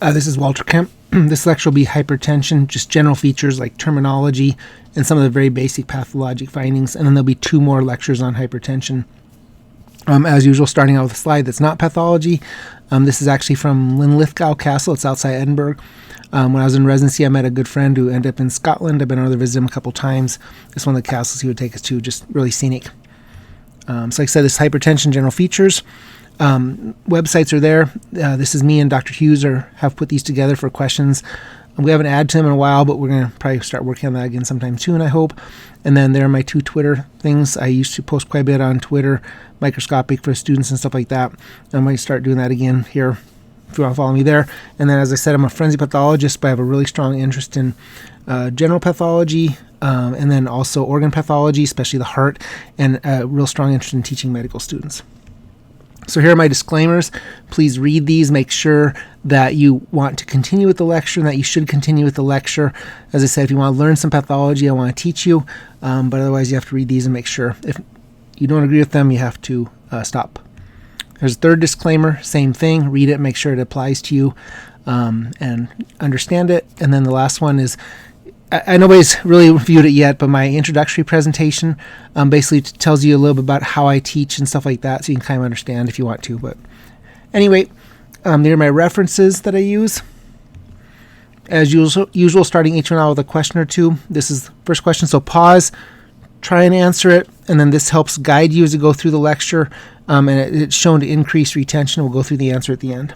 This is Walter Kemp. This lecture will be hypertension, just general features like terminology and some of the very basic pathologic findings. And then there'll be 2 more lectures on hypertension. As usual, starting out with a slide that's not pathology. This is actually from Linlithgow Castle. It's outside Edinburgh. When I was in residency, I met a good friend who ended up in Scotland. I've been over to visit him a couple times. This is one of the castles he would take us to, just really scenic. So like I said, this is hypertension, general features. Websites are there. This is me and Dr. Hughes have put these together for questions. We haven't added to them in a while, but we're going to probably start working on that again sometime soon, I hope. And then there are my 2 Twitter things. I used to post quite a bit on Twitter, microscopic for students and stuff like that. I might start doing that again here if you want to follow me there. And then, as I said, I'm a forensic pathologist, but I have a really strong interest in general pathology, and then also organ pathology, especially the heart, and a real strong interest in teaching medical students. So here are my disclaimers. Please read these. Make sure that you want to continue with the lecture and that you should continue with the lecture. As I said, if you want to learn some pathology, I want to teach you. But otherwise, you have to read these and make sure. If you don't agree with them, you have to stop. There's a 3rd disclaimer. Same thing. Read it. Make sure it applies to you and understand it. And then the last one is, I nobody's really reviewed it yet, but my introductory presentation basically tells you a little bit about how I teach and stuff like that, so you can kind of understand if you want to. But anyway, there are my references that I use. As usual, starting each one out with a question or 2. This is the first question, so pause, try and answer it, and then this helps guide you as you go through the lecture, and it's shown to increase retention. We'll go through the answer at the end.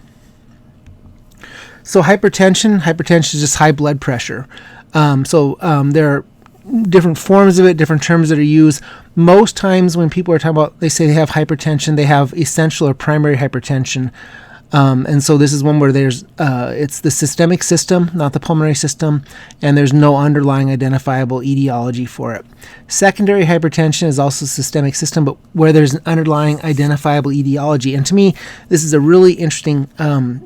So hypertension is just high blood pressure. There are different forms of it, different terms that are used. Most times when people are talking about, they say they have hypertension, they have essential or primary hypertension. And so this is one where there's, it's the systemic system, not the pulmonary system, and there's no underlying identifiable etiology for it. Secondary hypertension is also systemic system, but where there's an underlying identifiable etiology. And to me, this is a really interesting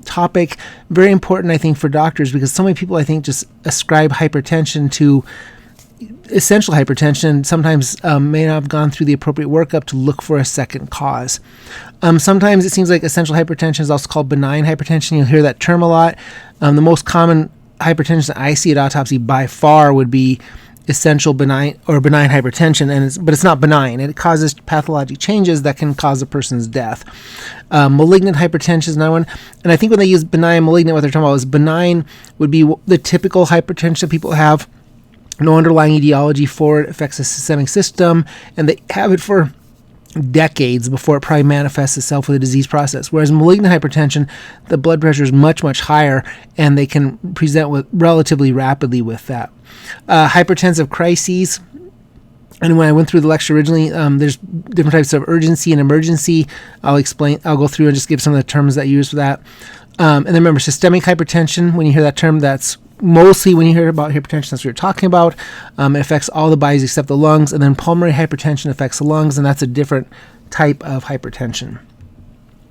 topic, very important, I think, for doctors, because so many people, I think, just ascribe hypertension to essential hypertension, sometimes may not have gone through the appropriate workup to look for a second cause. Sometimes it seems like essential hypertension is also called benign hypertension. You'll hear that term a lot. The most common hypertension that I see at autopsy by far would be essential benign or benign hypertension, but it's not benign. It causes pathologic changes that can cause a person's death. Malignant hypertension is another one. And I think when they use benign and malignant, what they're talking about is benign would be the typical hypertension people have. No underlying etiology for it, affects the systemic system, and they have it for decades before it probably manifests itself with a disease process. Whereas malignant hypertension, the blood pressure is much, much higher, and they can present with relatively rapidly with that. Hypertensive crises. And when I went through the lecture originally, there's different types of urgency and emergency. I'll go through and just give some of the terms that I use for that. And then remember, systemic hypertension, when you hear that term, that's mostly when you hear about hypertension, that's what you're talking about. It affects all the bodies except the lungs. And then pulmonary hypertension affects the lungs, and that's a different type of hypertension.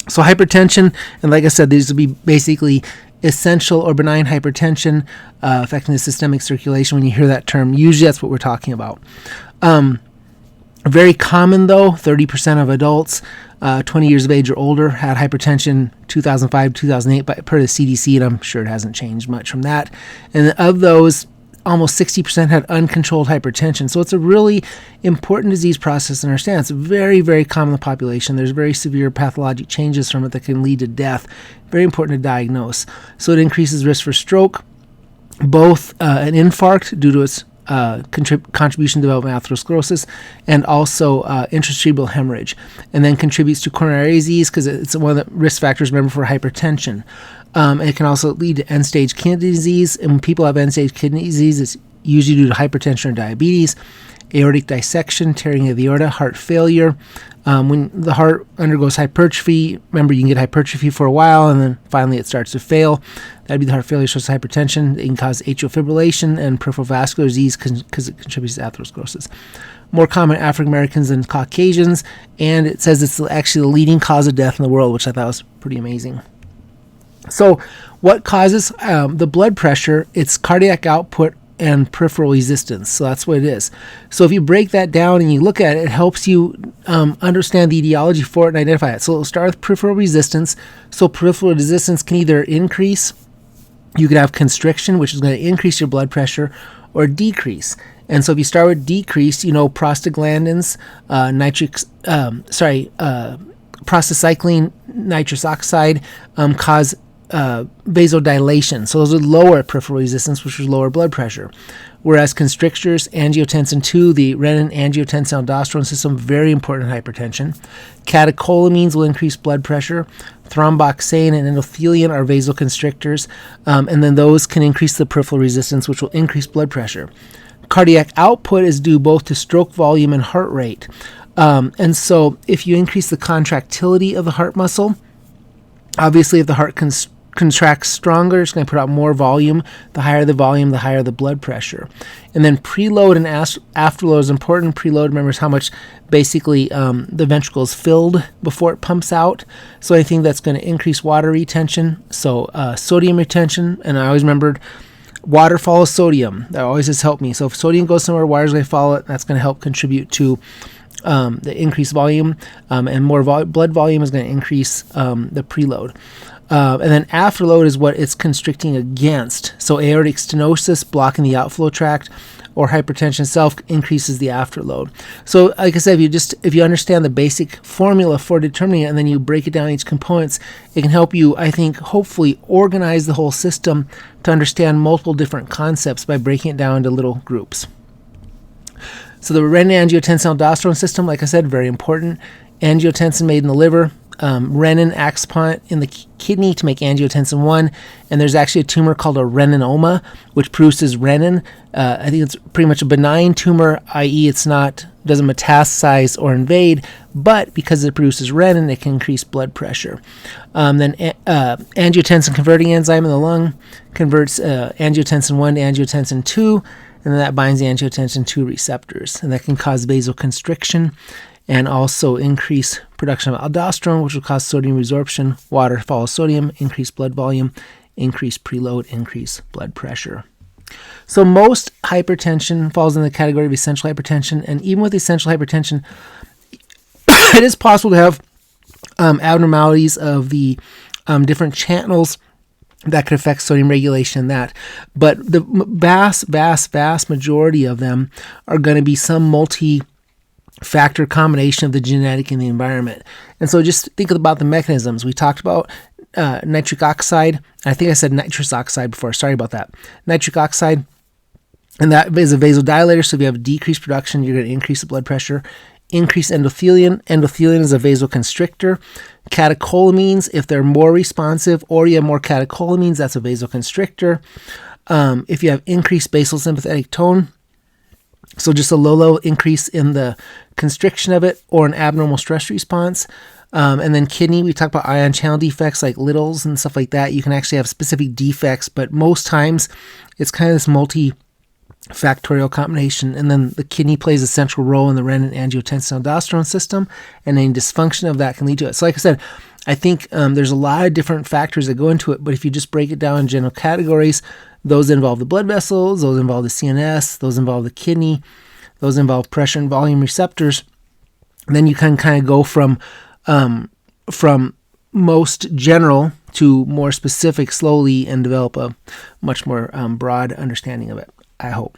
So hypertension, and like I said, these will be basically essential or benign hypertension affecting the systemic circulation. When you hear that term, usually that's what we're talking about. Very common, though, 30% of adults 20 years of age or older had hypertension 2005, 2008, but per the CDC, and I'm sure it hasn't changed much from that. And of those, almost 60% had uncontrolled hypertension. So it's a really important disease process to understand. It's very, very common in the population. There's very severe pathologic changes from it that can lead to death. Very important to diagnose. So it increases risk for stroke, both an infarct due to its contribution to development of atherosclerosis, and also intracerebral hemorrhage, and then contributes to coronary disease because it's one of the risk factors, remember, for hypertension. It can also lead to end-stage kidney disease, and when people have end-stage kidney disease, it's usually due to hypertension or diabetes, aortic dissection, tearing of the aorta, heart failure. When the heart undergoes hypertrophy, remember, you can get hypertrophy for a while, and then finally it starts to fail. That'd be the heart failure source of hypertension. It can cause atrial fibrillation and peripheral vascular disease because it contributes to atherosclerosis. More common in African Americans than Caucasians, and it says it's actually the leading cause of death in the world, which I thought was pretty amazing. So what causes the blood pressure? It's cardiac output and peripheral resistance. So that's what it is. So if you break that down and you look at it, it helps you understand the etiology for it and identify it. So it'll start with peripheral resistance. So peripheral resistance can either increase You could have constriction, which is going to increase your blood pressure, or decrease. And so if you start with decrease, prostaglandins, prostacyclin, nitrous oxide cause vasodilation. So those would lower peripheral resistance, which would lower blood pressure. Whereas constrictors, angiotensin II, the renin-angiotensin-aldosterone system, very important in hypertension. Catecholamines will increase blood pressure. Thromboxane and endothelin are vasoconstrictors, and then those can increase the peripheral resistance, which will increase blood pressure. Cardiac output is due both to stroke volume and heart rate. And so if you increase the contractility of the heart muscle, obviously if the heart contracts stronger, it's going to put out more volume. The higher the volume, the higher the blood pressure. And then preload and afterload is important. Preload, remember, is how much basically the ventricle is filled before it pumps out. So anything that's going to increase water retention, so sodium retention, and I always remembered water follows sodium. That always has helped me. So if sodium goes somewhere, water's going to follow it. That's going to help contribute to the increased volume, and more blood volume is going to increase the preload. And then afterload is what it's constricting against. So aortic stenosis, blocking the outflow tract, or hypertension itself increases the afterload. So like I said, if you understand the basic formula for determining it, and then you break it down each components, it can help you, I think, hopefully organize the whole system to understand multiple different concepts by breaking it down into little groups. So the renin-angiotensin-aldosterone system, like I said, very important. Angiotensin made in the liver. Renin acts upon it in the kidney to make angiotensin 1, and there's actually a tumor called a reninoma, which produces renin. I think it's pretty much a benign tumor, i.e. doesn't metastasize or invade, but because it produces renin, it can increase blood pressure. Then angiotensin converting enzyme in the lung converts angiotensin 1 to angiotensin 2, and then that binds the angiotensin 2 receptors, and that can cause vasoconstriction and also increase production of aldosterone, which will cause sodium resorption. Water follows sodium, increase blood volume, increase preload, increase blood pressure. So most hypertension falls in the category of essential hypertension, and even with essential hypertension, it is possible to have abnormalities of the different channels that could affect sodium regulation, but the vast majority of them are going to be some multi-factor combination of the genetic and the environment. And so just think about the mechanisms. We talked about nitric oxide. I think I said nitrous oxide before. Sorry about that. Nitric oxide, and that is a vasodilator. So if you have decreased production, you're going to increase the blood pressure. Increase endothelin. Endothelin is a vasoconstrictor. Catecholamines, if they're more responsive or you have more catecholamines, that's a vasoconstrictor. If you have increased basal sympathetic tone, so just a low increase in the constriction of it, or an abnormal stress response. And then kidney, we talk about ion channel defects like Little's and stuff like that. You can actually have specific defects, but most times it's kind of this multi-factorial combination. And then the kidney plays a central role in the renin-angiotensin-aldosterone system, and any dysfunction of that can lead to it. So like I said, I think there's a lot of different factors that go into it, but if you just break it down in general categories, those involve the blood vessels, those involve the CNS, those involve the kidney, those involve pressure and volume receptors. And then you can kind of go from most general to more specific slowly and develop a much more broad understanding of it, I hope.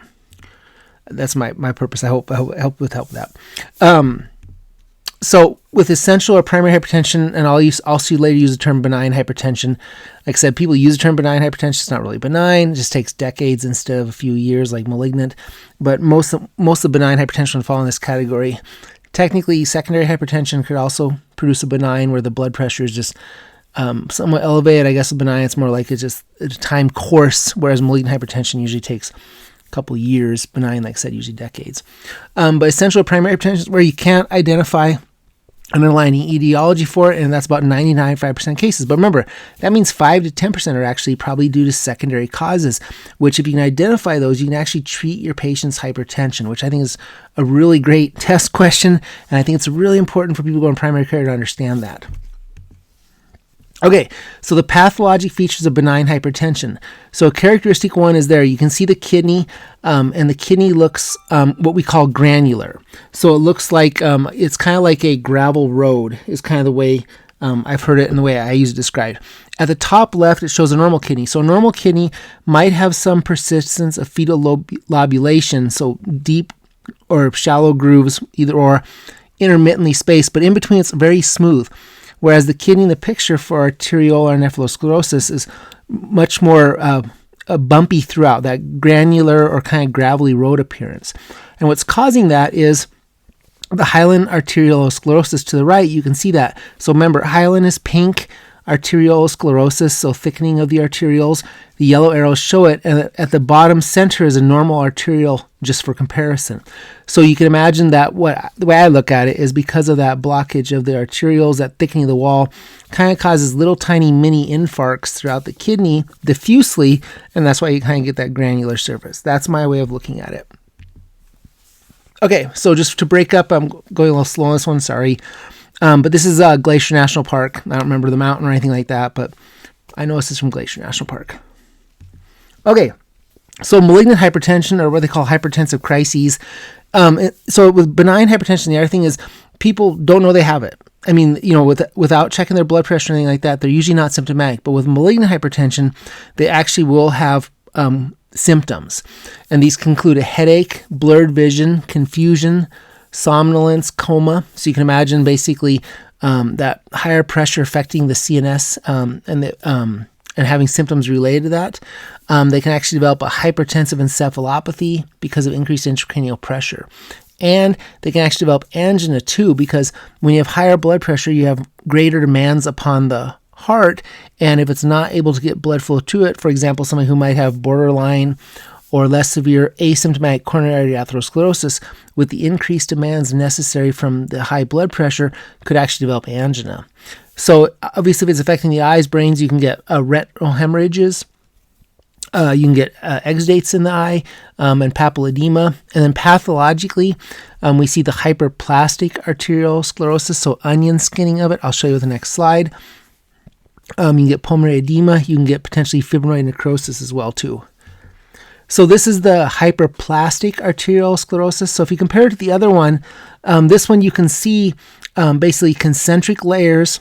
That's my purpose. I hope help with that. So with essential or primary hypertension, and I'll see you later use the term benign hypertension. Like I said, people use the term benign hypertension. It's not really benign. It just takes decades instead of a few years like malignant. But most of benign hypertension would fall in this category. Technically, secondary hypertension could also produce a benign where the blood pressure is just somewhat elevated. I guess a benign, it's more like it's just a time course, whereas malignant hypertension usually takes a couple years. Benign, like I said, usually decades. But essential or primary hypertension is where you can't identify an underlying etiology for it, and that's about 99.5% cases. But remember, that means 5 to 10% are actually probably due to secondary causes, which if you can identify those, you can actually treat your patient's hypertension, which I think is a really great test question, and I think it's really important for people who go in primary care to understand that. Okay, so the pathologic features of benign hypertension. So characteristic one is there. You can see the kidney, and the kidney looks what we call granular. So it looks like it's kind of like a gravel road is kind of the way I've heard it in the way I use it described. At the top left, it shows a normal kidney. So a normal kidney might have some persistence of fetal lobulation, so deep or shallow grooves, either or intermittently spaced, but in between it's very smooth. Whereas the kidney in the picture for arteriolar nephrosclerosis is much more bumpy throughout, that granular or kind of gravelly road appearance. And what's causing that is the hyaline arteriolosclerosis to the right. You can see that. So remember, hyaline is pink, arteriolosclerosis, so thickening of the arterioles. The yellow arrows show it, and at the bottom center is a normal arteriole, just for comparison. So you can imagine that the way I look at it is because of that blockage of the arterioles, that thickening of the wall, kind of causes little tiny mini infarcts throughout the kidney diffusely, and that's why you kind of get that granular surface. That's my way of looking at it. Okay, so just to break up, I'm going a little slow on this one, sorry. But this is Glacier National Park. I don't remember the mountain or anything like that, but I know this is from Glacier National Park. Okay, so malignant hypertension, or what they call hypertensive crises. So with benign hypertension, the other thing is people don't know they have it. I mean, without checking their blood pressure or anything like that, they're usually not symptomatic. But with malignant hypertension, they actually will have symptoms. And these can include a headache, blurred vision, confusion, somnolence, coma. So you can imagine basically that higher pressure affecting the CNS and having symptoms related to that. They can actually develop a hypertensive encephalopathy because of increased intracranial pressure. And they can actually develop angina too, because when you have higher blood pressure, you have greater demands upon the heart. And if it's not able to get blood flow to it, for example, somebody who might have borderline or less severe asymptomatic coronary artery atherosclerosis, with the increased demands necessary from the high blood pressure, could actually develop angina. So obviously if it's affecting the eyes, brains, you can get retinal hemorrhages. You can get exudates in the eye and papilledema. And then pathologically, we see the hyperplastic arteriosclerosis, so onion skinning of it. I'll show you with the next slide. You can get pulmonary edema. You can get potentially fibrinoid necrosis as well too. So this is the hyperplastic arteriosclerosis. So if you compare it to the other one, this one you can see basically concentric layers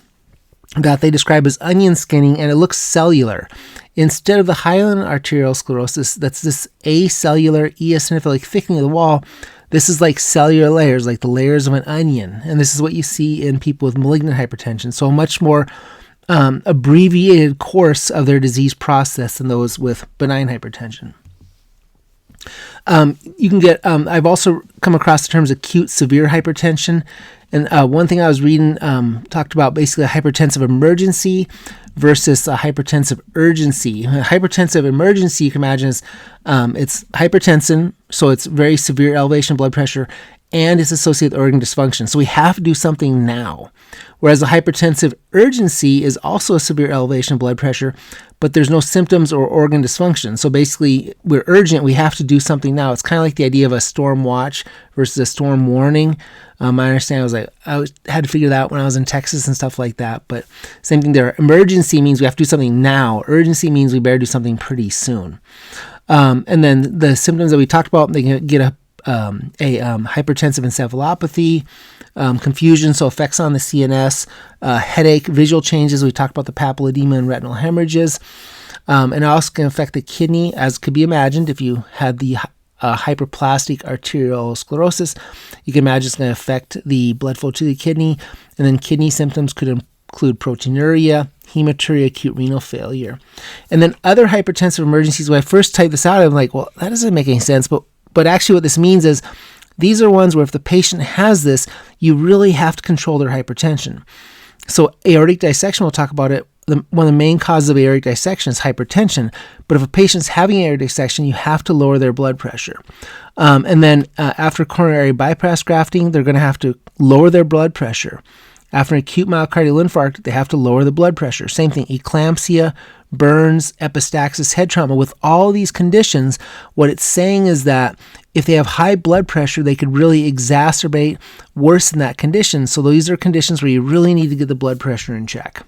that they describe as onion skinning, and it looks cellular. Instead of the hyaline arteriosclerosis, that's this acellular eosinophilic thickening of the wall, this is like cellular layers, like the layers of an onion. And this is what you see in people with malignant hypertension. So a much more abbreviated course of their disease process than those with benign hypertension. You can get, I've also come across the terms acute severe hypertension. And one thing I was reading talked about basically a hypertensive emergency versus a hypertensive urgency. A hypertensive emergency, you can imagine, is it's hypertension, so it's very severe elevation of blood pressure, and it's associated with organ dysfunction. So we have to do something now. Whereas a hypertensive urgency is also a severe elevation of blood pressure, but there's no symptoms or organ dysfunction. So basically, we're urgent. We have to do something now. It's kind of like the idea of a storm watch versus a storm warning. I understand. I had to figure that out when I was in Texas and stuff like that. But same thing there. Emergency means we have to do something now. Urgency means we better do something pretty soon. And then the symptoms that we talked about, they can get a hypertensive encephalopathy, confusion, so effects on the CNS, headache, visual changes. We talked about the papilledema and retinal hemorrhages. And it also can affect the kidney, as could be imagined if you had the hyperplastic arteriosclerosis. You can imagine it's going to affect the blood flow to the kidney. And then kidney symptoms could include proteinuria, hematuria, acute renal failure. And then other hypertensive emergencies, when I first typed this out, I'm like, well, that doesn't make any sense. But actually what this means is these are ones where if the patient has this, you really have to control their hypertension. So aortic dissection, we'll talk about it. One of the main causes of aortic dissection is hypertension. But if a patient's having aortic dissection, you have to lower their blood pressure. And then after coronary bypass grafting, they're going to have to lower their blood pressure. After an acute myocardial infarct, they have to lower the blood pressure. Same thing, eclampsia, burns, epistaxis, head trauma. With all these conditions, what it's saying is that if they have high blood pressure, they could really exacerbate worsen that condition. So these are conditions where you really need to get the blood pressure in check.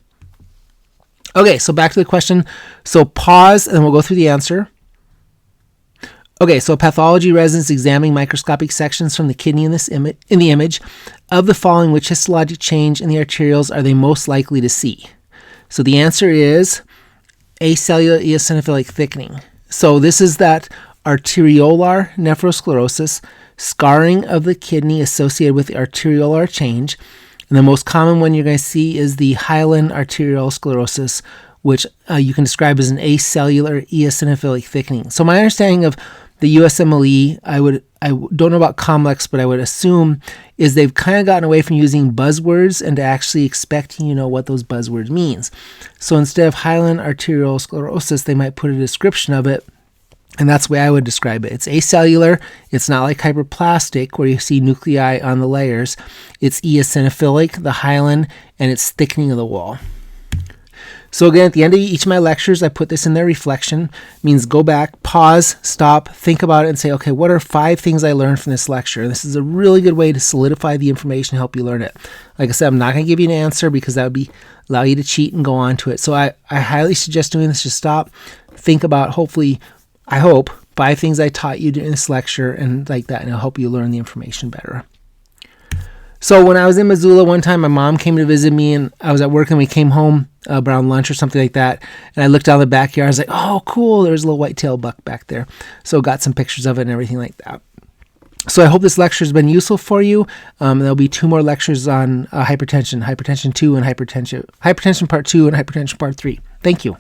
Okay, so back to the question. So pause, and then we'll go through the answer. Okay, so pathology residents examining microscopic sections from the kidney in the image. Of the following, which histologic change in the arterioles are they most likely to see? So the answer is acellular eosinophilic thickening. So this is that arteriolar nephrosclerosis, scarring of the kidney associated with the arteriolar change. And the most common one you're going to see is the hyaline arterial sclerosis, which you can describe as an acellular eosinophilic thickening. So my understanding of the USMLE, I don't know about COMLEX, but I would assume is they've kind of gotten away from using buzzwords and to actually expecting you know what those buzzwords means. So instead of hyaline arterial sclerosis, they might put a description of it, and that's the way I would describe it. It's acellular. It's not like hyperplastic where you see nuclei on the layers. It's eosinophilic, the hyaline, and it's thickening of the wall. So again, at the end of each of my lectures, I put this in their reflection. It means go back, pause, stop, think about it, and say, okay, what are 5 things I learned from this lecture? And this is a really good way to solidify the information and help you learn it. Like I said, I'm not going to give you an answer because that would allow you to cheat and go on to it. So I highly suggest doing this. Just stop, think about, hopefully, I hope, 5 things I taught you during this lecture and like that, and it'll help you learn the information better. So when I was in Missoula one time, my mom came to visit me, and I was at work, and we came home around lunch or something like that, and I looked down the backyard. I was like, oh, cool, there's a little white-tailed buck back there. So got some pictures of it and everything like that. So I hope this lecture has been useful for you. There'll be 2 more lectures on hypertension 2 and hypertension part 2 and hypertension part 3. Thank you.